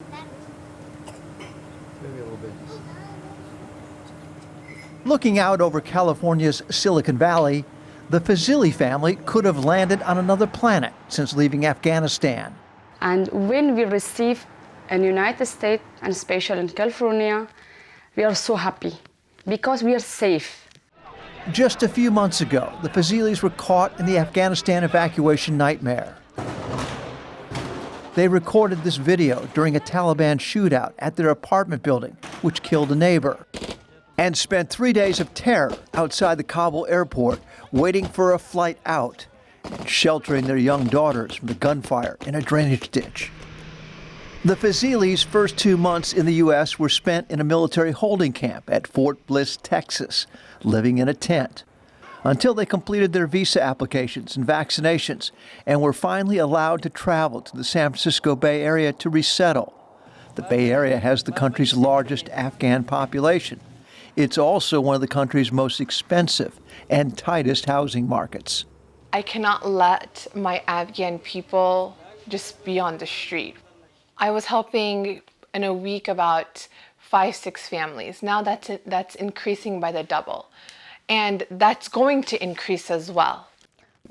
Maybe a little bit. Looking out over California's Silicon Valley, the Fazili family could have landed on another planet since leaving Afghanistan. And when we receive in United States, and especially in California, we are so happy because we are safe. Just a few months ago, the Fazilis were caught in the Afghanistan evacuation nightmare. They recorded this video during a Taliban shootout at their apartment building, which killed a neighbor, and spent 3 days of terror outside the Kabul airport, waiting for a flight out and sheltering their young daughters from the gunfire in a drainage ditch. The Fazilis' first 2 months in the U.S. were spent in a military holding camp at Fort Bliss, Texas, living in a tent, until they completed their visa applications and vaccinations and were finally allowed to travel to the San Francisco Bay Area to resettle. The Bay Area has the country's largest Afghan population. It's also one of the country's most expensive and tightest housing markets. I cannot let my Afghan people just be on the street. I was helping in a week about 5-6 families. Now that's increasing by the double. And that's going to increase as well.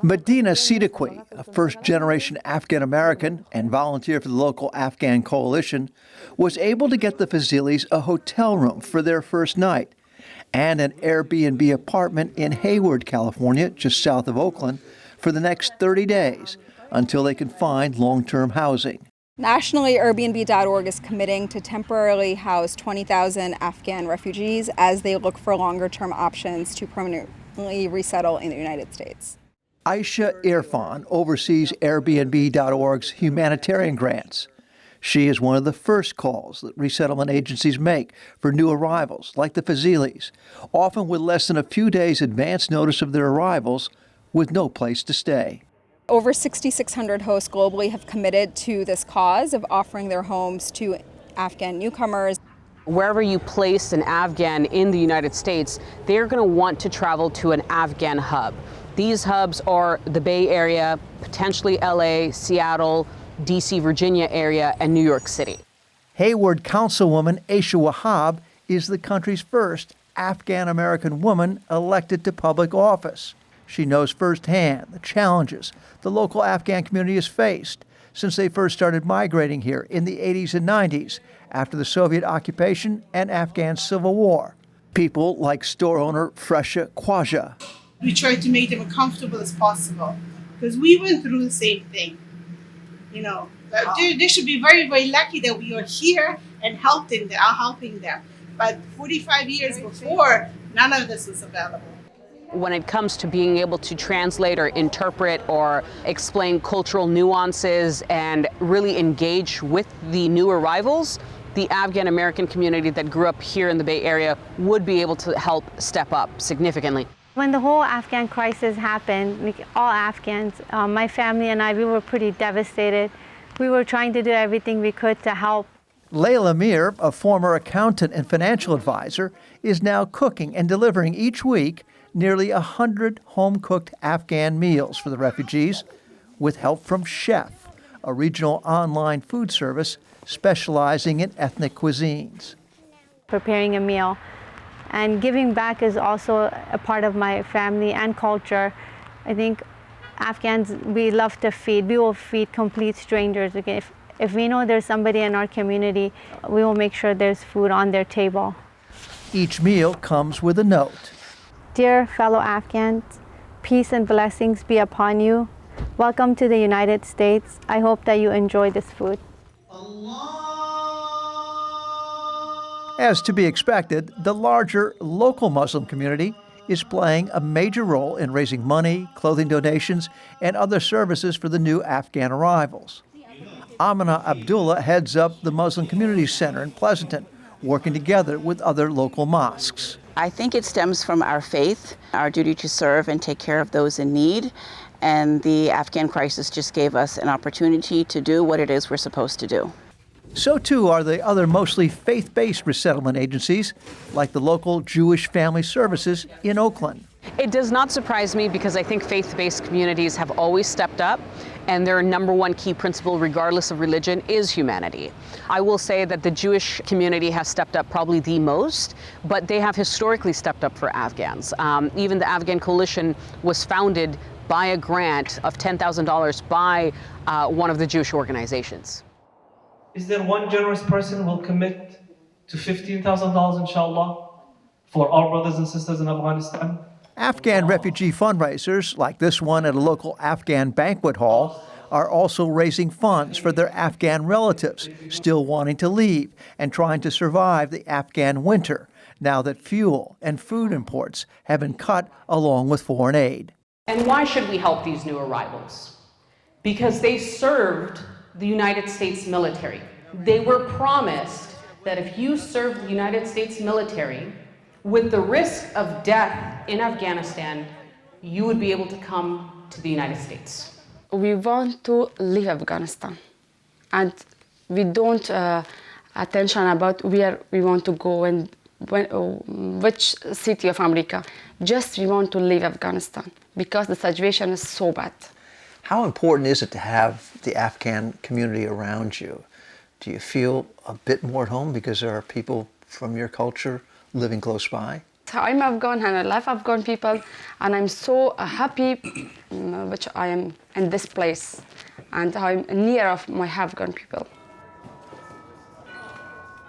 Medina Siddiqui, a first-generation Afghan American and volunteer for the local Afghan coalition, was able to get the Fazilis a hotel room for their first night and an Airbnb apartment in Hayward, California, just south of Oakland, for the next 30 days until they can find long-term housing. Nationally, Airbnb.org is committing to temporarily house 20,000 Afghan refugees as they look for longer-term options to permanently resettle in the United States. Aisha Irfan oversees Airbnb.org's humanitarian grants. She is one of the first calls that resettlement agencies make for new arrivals, like the Fazilis, often with less than a few days advance notice of their arrivals, with no place to stay. Over 6,600 hosts globally have committed to this cause of offering their homes to Afghan newcomers. Wherever you place an Afghan in the United States, they're going to want to travel to an Afghan hub. These hubs are the Bay Area, potentially LA, Seattle, DC, Virginia area, and New York City. Hayward councilwoman Aisha Wahab is the country's first Afghan American woman elected to public office. She knows firsthand the challenges the local Afghan community has faced since they first started migrating here in the 80s and 90s after the Soviet occupation and Afghan civil war. People like store owner Fresha Khwaja. We try to make them as comfortable as possible because we went through the same thing. You know, they should be very, very lucky that we are here and helping them. But 45 years before, none of this was available. When it comes to being able to translate or interpret or explain cultural nuances and really engage with the new arrivals, the Afghan American community that grew up here in the Bay Area would be able to help step up significantly. When the whole Afghan crisis happened, like all Afghans, my family and I, we were pretty devastated. We were trying to do everything we could to help. Lila Mir, a former accountant and financial advisor, is now cooking and delivering each week nearly 100 home-cooked Afghan meals for the refugees, with help from Chef, a regional online food service specializing in ethnic cuisines. Preparing a meal and giving back is also a part of my family and culture. I think Afghans, we love to feed. We will feed complete strangers. If we know there's somebody in our community, we will make sure there's food on their table. Each meal comes with a note. Dear fellow Afghans, peace and blessings be upon you. Welcome to the United States. I hope that you enjoy this food. As to be expected, the larger local Muslim community is playing a major role in raising money, clothing donations, and other services for the new Afghan arrivals. Amina Abdullah heads up the Muslim Community Center in Pleasanton, working together with other local mosques. I think it stems from our faith, our duty to serve and take care of those in need. And the Afghan crisis just gave us an opportunity to do what it is we're supposed to do. So too are the other mostly faith-based resettlement agencies, like the local Jewish Family Services in Oakland. It does not surprise me because I think faith-based communities have always stepped up and their number one key principle, regardless of religion, is humanity. I will say that the Jewish community has stepped up probably the most, but they have historically stepped up for Afghans. Even the Afghan Coalition was founded by a grant of $10,000 by one of the Jewish organizations. Is there one generous person who will commit to $15,000, inshallah, for our brothers and sisters in Afghanistan? Afghan refugee fundraisers, like this one at a local Afghan banquet hall, are also raising funds for their Afghan relatives still wanting to leave and trying to survive the Afghan winter, now that fuel and food imports have been cut along with foreign aid. And why should we help these new arrivals? Because they served the United States military. They were promised that if you served the United States military, with the risk of death in Afghanistan, you would be able to come to the United States. We want to leave Afghanistan, and we don't attention about where we want to go and which city of America. Just we want to leave Afghanistan because the situation is so bad. How important is it to have the Afghan community around you? Do you feel a bit more at home because there are people from your culture living close by? I'm Afghan and I love Afghan people, and I'm so happy which I am in this place, and I'm near of my Afghan people.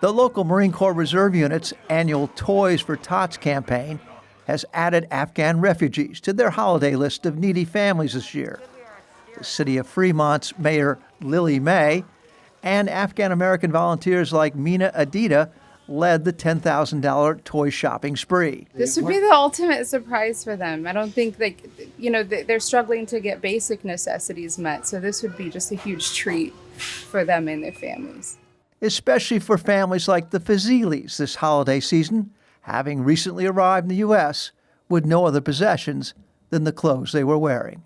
The local Marine Corps Reserve Unit's annual Toys for Tots campaign has added Afghan refugees to their holiday list of needy families this year. The city of Fremont's Mayor Lila Mir and Afghan American volunteers like Mina Adida led the $10,000 toy shopping spree. This would be the ultimate surprise for them. I don't think they're struggling to get basic necessities met, so this would be just a huge treat for them and their families. Especially for families like the Fazilis this holiday season, having recently arrived in the U.S. with no other possessions than the clothes they were wearing.